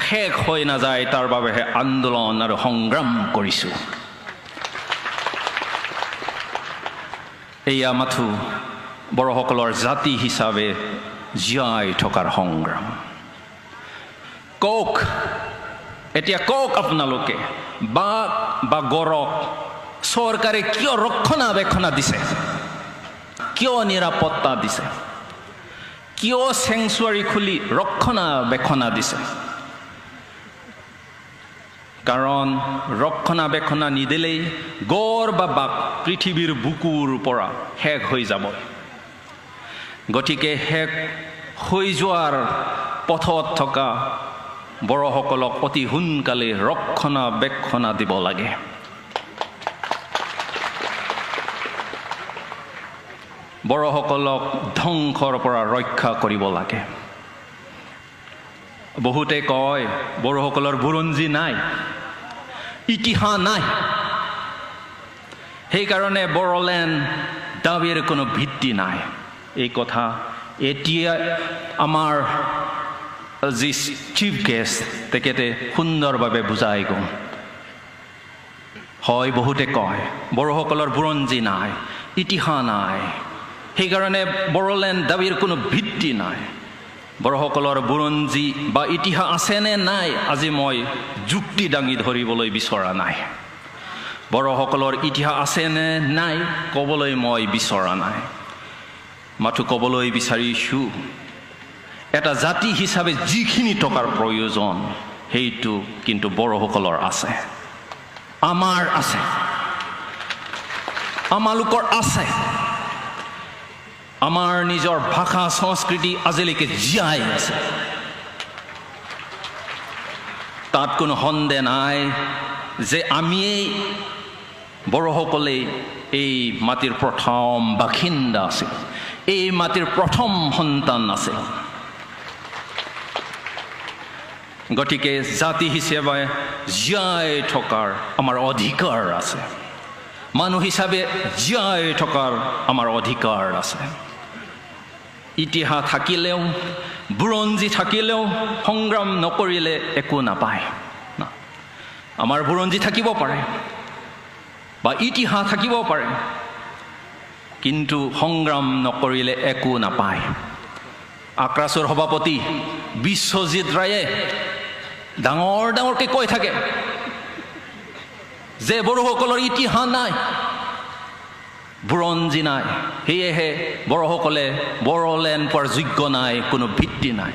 শেষ হৈ নাযায় তাৰ বাবেহে আন্দোলন আৰু সংগ্ৰাম কৰিছোঁ। এয়া মাথো বড়োসকলৰ জাতি হিচাপে জীয়াই থকাৰ সংগ্ৰাম। কওক এতিয়া কওক আপোনালোকে বাঘ বা গড়ক চৰকাৰে কিয় ৰক্ষণাবেক্ষণা দিছে, কিয় নিৰাপত্তা দিছে, কিয় চেংচুৱাৰী খুলি ৰক্ষণাবেক্ষণা দিছে? কাৰণ ৰক্ষণাবেক্ষণা নিদিলেই গড় বা বাঘ পৃথিৱীৰ বুকুৰ পৰা শেষ হৈ যাব। গতিকে শেষ হৈ যোৱাৰ পথত থকা বড়োসকলক অতি সোনকালে ৰক্ষণাবেক্ষণা দিব লাগে। বড়োসকলক ধ্বংসৰ পৰা ৰক্ষা কৰিব লাগে। বহুতে কয় বড়োসকলৰ বুৰঞ্জী নাই, ইতিহাস নাই, সেইকাৰণে বড়োলেণ্ড দাবীৰ কোনো ভিত্তি নাই। এই কথা এতিয়া আমাৰ যি চিফ গেষ্ট তেখেতে সুন্দৰভাৱে বুজাই গ'ল। হয়, বহুতে কয় বড়োসকলৰ বুৰঞ্জী নাই, ইতিহাস নাই, সেইকাৰণে বড়োলেণ্ড দাবীৰ কোনো ভিত্তি নাই। বড়োসকলৰ বুৰঞ্জী বা ইতিহাস আছেনে নাই আজি মই যুক্তি দাঙি ধৰিবলৈ বিচৰা নাই। বড়োসকলৰ ইতিহাস আছেনে নাই ক'বলৈ মই বিচৰা নাই। মাথো ক'বলৈ বিচাৰিছোঁ এটা জাতি হিচাপে যিখিনি টকাৰ প্ৰয়োজন সেইটো কিন্তু বড়োসকলৰ আছে, আমাৰ আছে, আমালোকৰ আছে। আমাৰ নিজৰ ভাষা সংস্কৃতি আজিলৈকে জীয়াই আছে, তাত কোনো সন্দেহ নাই যে আমিয়েই বড়োসকলে এই মাটিৰ প্ৰথম বাসিন্দা আছিল, এই মাটিৰ প্ৰথম সন্তান আছিল। গতিকে জাতি হিচাপে জীয়াই থকাৰ আমাৰ অধিকাৰ আছে, মানুহ হিচাপে জীয়াই থকাৰ আমাৰ অধিকাৰ আছে। ইতিহাস থাকিলেও বুৰঞ্জী থাকিলেও সংগ্ৰাম নকৰিলে একো নাপায়। আমাৰ বুৰঞ্জী থাকিব পাৰে বা ইতিহাস থাকিব পাৰে, কিন্তু সংগ্ৰাম নকৰিলে একো নাপায়। আক্ৰাছৰ সভাপতি বিশ্বজিৎ ৰায়ে ডাঙৰ ডাঙৰকৈ কৈ থাকে যে বড়োসকলৰ ইতিহাস নাই, বুৰঞ্জী নাই, সেয়েহে বড়োসকলে বড়োলেণ্ড পোৱাৰ যোগ্য নাই, কোনো ভিত্তি নাই।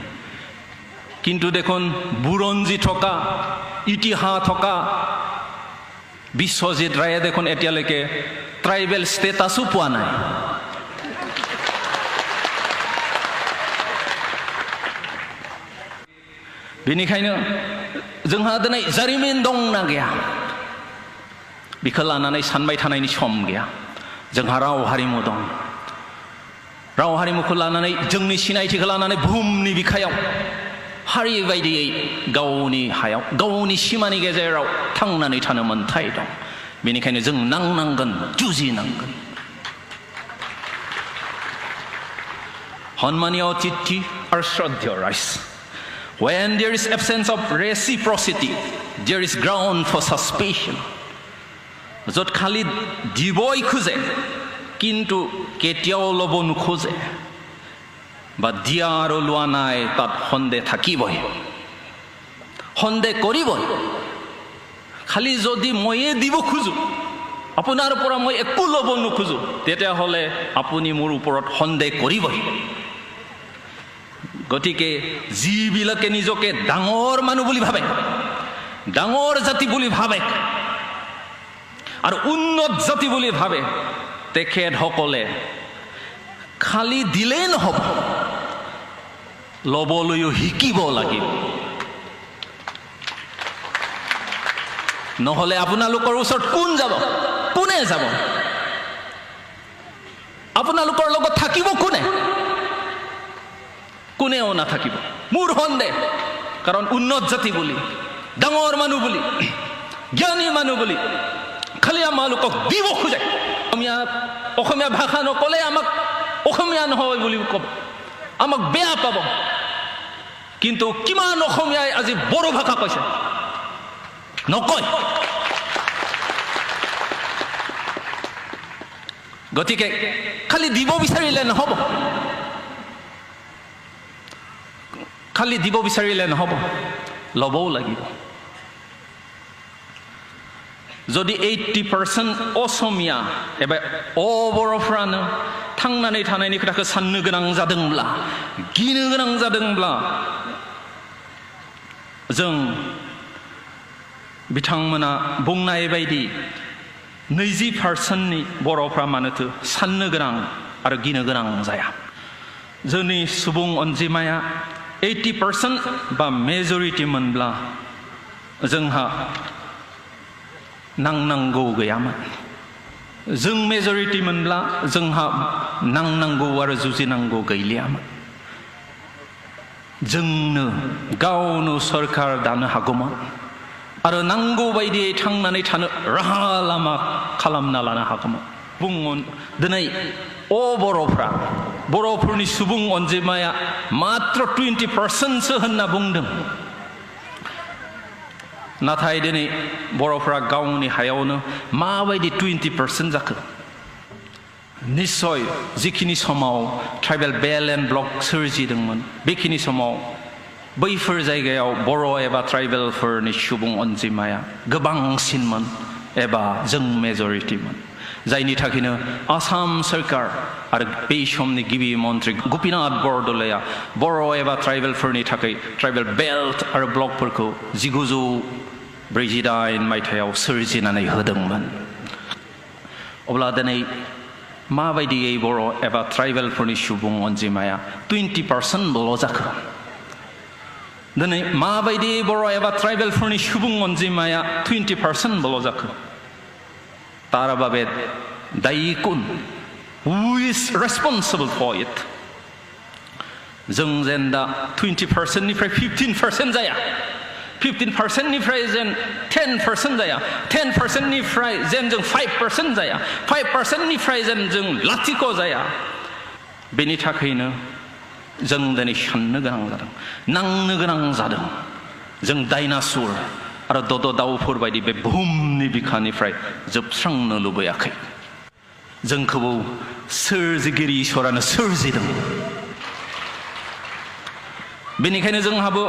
কিন্তু দেখোন বুৰঞ্জী থকা ইতিহাস থকা বিশ্বজিৎ ৰায়ে দেখোন এতিয়ালৈকে ট্ৰাইবেল ষ্টেটাছো পোৱা নাই। बेनिखायनो जोंहा दिनै जारिमिन दंना गैया बेखौ लानानै सानबाय थानायनि सम गैया। जोंहा राव हारिमु दं, राव हारिमुखौ लानानै जोंनि सिनायथिखौ लानानै बुहुमनि बिखायाव हारि बायदियै गावनि हायाव गावनि सिमानि गेजेराव थांनानै थानो मोन्थाय दं। बेनिखायनो जों नांनांगोन, जुजिनांगोन। सन्मानीय अतिथि आरो श्रद्धेय rise, when there is absence of reciprocity, there is ground for suspicion. য'ত খালি দিবই খোজে কিন্তু কেতিয়াও ল'ব নোখোজে বা দিয়া আৰু লোৱা নাই, তাত সন্দেহ থাকিবই, সন্দেহ কৰিবই। খালি যদি ময়ে দিব খোজোঁ, আপোনাৰ পৰা মই একো ল'ব নোখোজোঁ, তেতিয়াহ'লে আপুনি মোৰ ওপৰত সন্দেহ কৰিবই। গতিকে যিবিলাকে নিজকে ডাঙৰ মানুহ বুলি ভাবে, ডাঙৰ জাতি বুলি ভাবে আৰু উন্নত জাতি বুলি ভাবে, তেখেতসকলে খালি দিলেই নহ'ব, ল'বলৈও শিকিব লাগিব। নহ'লে আপোনালোকৰ ওচৰত কোন যাব, কোনে যাব, আপোনালোকৰ লগত থাকিব কোনে? কোনেও নাথাকিব। মোৰ সন্দেহ, কাৰণ উন্নত জাতি বুলি, ডাঙৰ মানুহ বুলি, জ্ঞানী মানুহ বুলি খালি আমালোকক দিব খোজে। অসমীয়া ভাষা নক'লে আমাক অসমীয়া নহয় বুলি ক'ব, আমাক বেয়া পাব। কিন্তু কিমান অসমীয়াই আজি বড়ো ভাষা কৈছে নকয় গতিকে খালি দিব বিচাৰিলে নহব খালি দিব বিচাৰিলে নহব লবও লাগিব যদি 80% অসমীয়া एबा बर'फ्रानो थांनानै थानायनि खोथाखौ साननो गोनां जादोंब्ला गिनो गोनां जादोंब्ला जों बिथांमोना बुंनाय बायदि 20% नि बर'फ्रा मानोथो साननो गोनां आरो गिनो गोनां जाया जोंनि सुबुं अनजिमाया 80% बा मेजरिटी मोनब्ला जोंहा नांनांगौ गैयामोन जों मेजरिटी मोनब्ला जोंहा नांनांगौ आरो जुजिनांगौ गैलियामोन जोंनो गावनो सरकार दानो हागौमोन आरो नांगौ बायदियै थांनानै थानो राहा लामा खालामना लानो हागौमोन बुंगोन दिनै बर'फ्रा बर'फोरनि सुबुं अनजिमाया मात्र 20% सो होनना बुंदों नाथाय दिनै बर'फ्रा गावनि हायावनो माबायदि 20% जाखो निश्चय जिखिनि समाव ट्राइबेल बेल्ट एन्ड ब्लक सोरजिदोंमोन बेखिनि समाव बैफोर जायगायाव बर' एबा ट्राइबेलफोरनि सुबुं अनजिमाया गोबांसिनमोन एबा जों मेजरिटीमोन जायनि थाखायनो आसाम सरकार आरो बे समनि गिबि मन्त्रि गपिनाथ बरदलैया बर' एबा ट्राइबेलफोरनि थाखाय ट्राइबेल बेल्ट आरो ब्लकफोरखौ 1948 मायथाइयाव सोरजिनानै होदोंमोन अब्ला दिनै माबायदियै बर' एबा ट्राइबेलफोरनि सुबुं अनजिमाया 20% ल' जाखो दिनै माबायदियै बर' एबा ट्राइबेलफोरनि सुबुं अनजिमाया 20% ल' जाखो तार बाबे दायी कोन who is responsible for it जों जेन दा 20% निफ्राय 15% जाया 15% निफ्राय जेन 10% जाया 10% निफ्राय जेन जों 5% जाया 5% निफ्राय जेन जों लाथिख' जाया बेनि थाखायनो जों दिनै साननो गोनां जादों नांनो गोनां जादों जों डायनासुर आरो दद दाउफोर बायदि बे बुहुमनि बिखानिफ्राय जोबस्रांनो लुबैयाखै जोंखौ सोरजिगिरि इसोरानो सोरजिदों बेनिखायनो जोंहाबो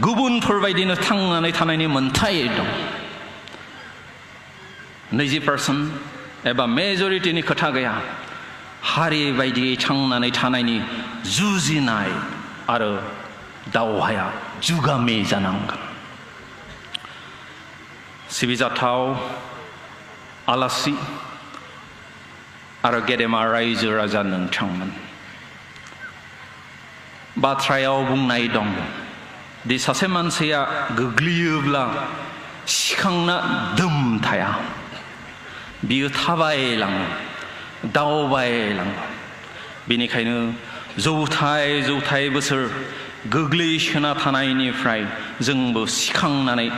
गुबुनफोर बायदिनो थांनानै थानायनि मोन्थाय दं 20% एबा मेजरिटीनि खोथा गैया हारि बायदियै थांनानै थानायनि जुजिनाय आरो दावहाया जुगामि जानांगोन सिबिजाथाव आलासि आरो गेदेमा रायजो राजा नोंथांमोन बाथ्रायाव बुंनाय दं दि सासे मानसिया गोग्लैयोब्ला सिखांना दोम थाया बियो थाबायलाङो दावबायलाङो बेनिखायनो जौथाय बोसोर गोग्लैसोना थानायनिफ्राय जोंबो सिखांनानै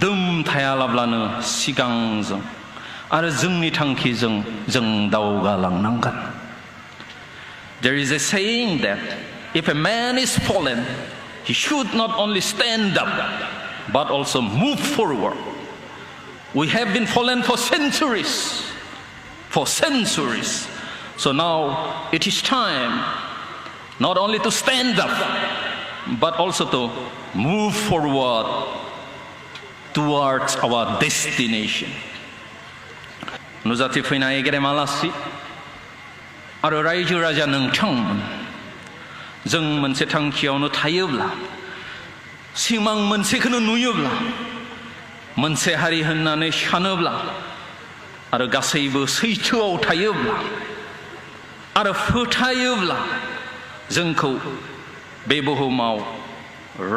दोम थायालाब्लानो सिगांजों आरो जोंनि थांखिजों जों दावगालांनांगोन There is a saying that if a man is fallen he should not only stand up but also move forward We have been fallen for centuries so now it is time not only to stand up but also to move forward towards our destination. नुजाथि फैनाय गेदेमा आलासि आरो रायजो राजा नोंथांमोन जों मोनसे थांखियावनो थायोब्ला सिमां मोनसेखौनो नुयोब्ला मोनसे हारि होननानै सानोब्ला आरो गासैबो सैथोआव थायोब्ला आरो फोथायोब्ला जोंखौ बे बुहुमाव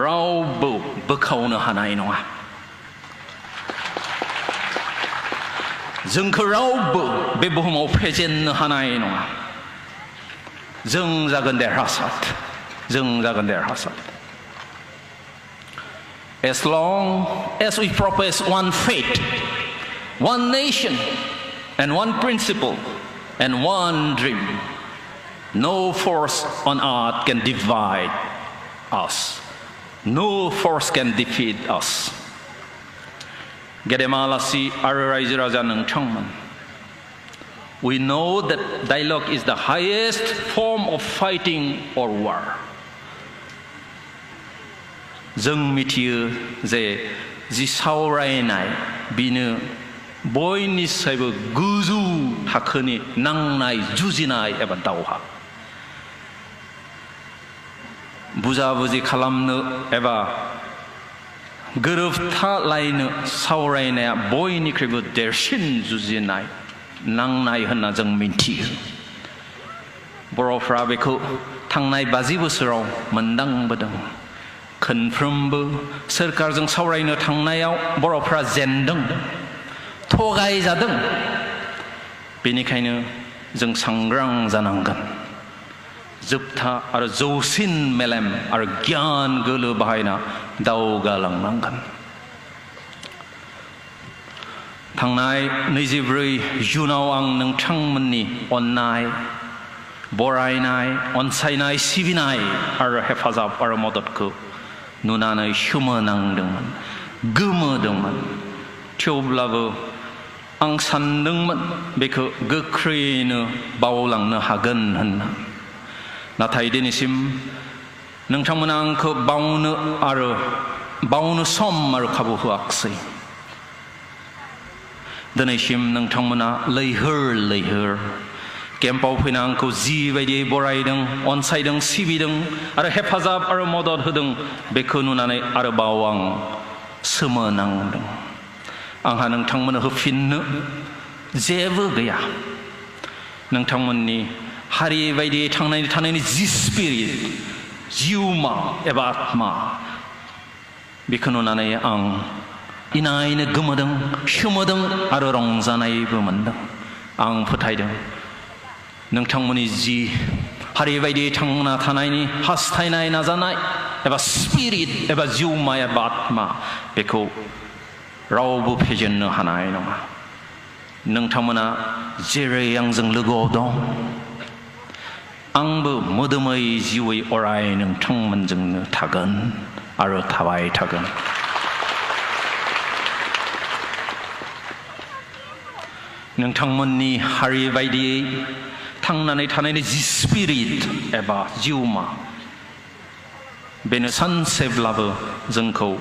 रावबो बोखावनो हानाय नङा जोंखौ रावबो बे बुहुमाव फेजेननो हानाय नङा जों जागोन देरहासार As long as we profess one faith, one nation, and one principle, and one dream, no force on earth can divide us. No force can defeat us. Gedemalasi Ararai Raja Nangchangman. We know that dialogue is the highest form of fighting or war. जों मिथियो जे जि सावरायनाय बिनो बयनिसायबो गोजौ थाखोनि नांनाय जुजिनाय एबा दावहा बुजा-बुजि खालामनो एबा गोरोबथालायनो सावरायनाया बयनिख्रुइबो देरसिन जुजिनाय नांनाय होनना जों मिथियो बर'फ्रा बेखौ थांनाय 50 बोसोराव मोनदांबोदों खनफ्रोमबो सोरखारजों सावरायनो थांनायाव बर'फ्रा जेनदों थगायजादों बेनिखायनो जों सांग्रां जानांगोन जोबथा आरो जौसिन मेलेम आरो गियान गोलो बाहायना दावगालांनांगोन थांनाय 24 जुनाव आं नोंथांमोननि अननाय बरायनाय अनसायनाय सिबिनाय आरो हेफाजाब आरो मददखौ नुनानै सोमोनांदोंमोन गोमोदोंमोन थेवब्लाबो आं सानदोंमोन बेखौ गोख्रैनो बावलांनो हागोन होनना नाथाय दिनैसिम नोंथांमोना आंखौ बावनो सम आरो खाबु होआखै दिनैसिम नोंथांमोना लैहोर केम्पआव फैना आंखौ जिबायदि बरायदों अनसायदों सिबिदों आरो हेफाजाब आरो मदद होदों बेखौ नुनानै आरोबाव आं सोमोनांदों आंहा नोंथांमोननो होफिननो जेबो गैया नोंथांमोननि हारि बायदि थानायनि जि स्पिरिट जिउमा एबा आत्मा बेखौ नुनानै आं इनायनो गोमोदों सोमोदों आरो रंजानायबो मोनदों आं फोथायदों नोंथांमोननि जि हारि बायदि थांना थानायनि हास्थायनाय नाजानाय एबा स्पिरिट एबा जिउमा एबा आत्मा बेखौ रावबो फेजेननो हानाय नङा नोंथांमोना जेरै आंजों लोगोआव दं आंबो मोदोमै जिउयै अराय नोंथांमोनजोंनो थागोन आरो थाबाय थागोन नोंथांमोननि हारि बायदियै थांनानै थानायनि जि स्पिरिट एबा जिउमा बेनो सानसेब्लाबो जोंखौ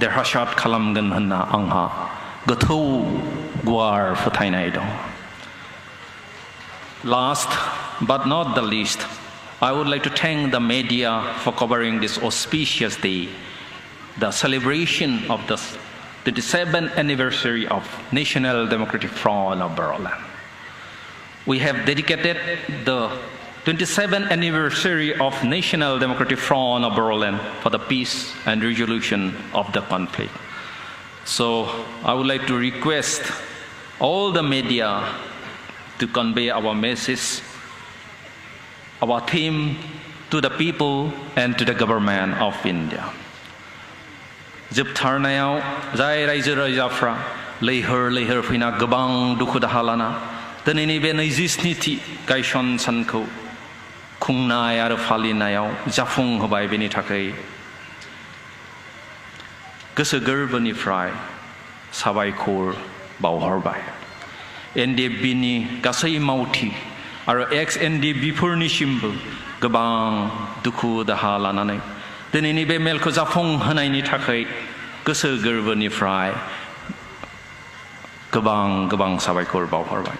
देरहासार खालामगोन होनना आंहा गोथौ गुवार फोथायनाय दं Last but not the least, I would like to thank the media for covering this auspicious day, the celebration of the 27th anniversary of National Democratic Front of Berlin. We have dedicated the 27th anniversary of National Democratic Front of Berlin for the peace and resolution of the conflict. So I would like to request all the media to convey our message, our theme to the people and to the government of India. जोबथारनायाव जाय रायजो राजाफ्रा लैहोर फैना गोबां दुखु दाहा लाना दिनैनि बे 27थि गायसन सानखौ खुंनाय आरो फालिनायाव जाफुंहोबाय बेनि थाखाय गोसो गोरबोनिफ्राय साबायखर बावहरबाय एनडिएफबिनि गासै मावथि आरो एक्स एनडिएफबिफोरनिसिमबो गोबां दुखु दाहा लानानै दिनैनि बे मेलखौ जाफुंहोनायनि थाखाय गोसो गोरबोनिफ्राय गोबां साबायखर बावहरबाय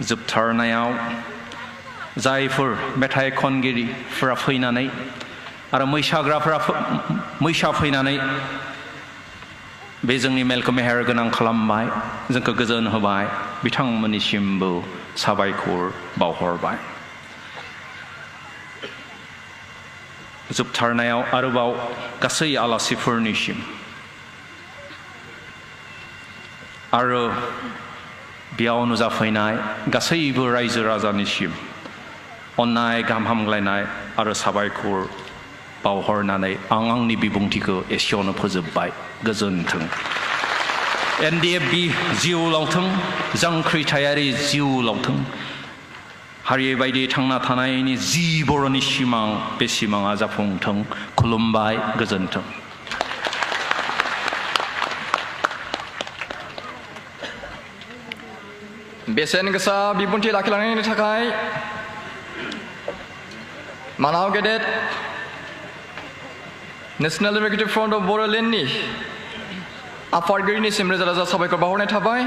जोबथारनायाव जायफोर मेथाइ खनगिरिफोरा फैनानै आरो मैसा फैनानै बे जोंनि मेलखौ मेहेर गोनां खालामबाय जोंखौ गोजोन होबाय बिथांमोननिसिमबो साबायखर बावहरबाय जोबथारनायाव आरोबाव गासै आलासिफोरनिसिम आरो बेयाव नुजाफैनाय गासैबो रायजो राजानिसिम अननाय गाहाम हामग्लायनाय आरो साबायखर बावहरनानै आं आंनि बिबुंथिखौ एसेयावनो फोजोबबाय गोजोन्थों एनडिएफबि जिउ लावथों जांख्रिथायारि जिउ लावथों हारियै बायदि थांना थानायनि जि बर'नि सिमां बे सिमाङा जाफुंथों खुलुमबाय गोजोन्थों बेसेन गोसा बिबुंथि लाखिलांनायनि थाखाय मानाव गेदेर नेशनेल डेम'क्रेटिक फ्रन्ट अफ बर'लेण्डनि आफादगिरिनिसिम रोजा रोजा साबायखर बावहरनाय थाबाय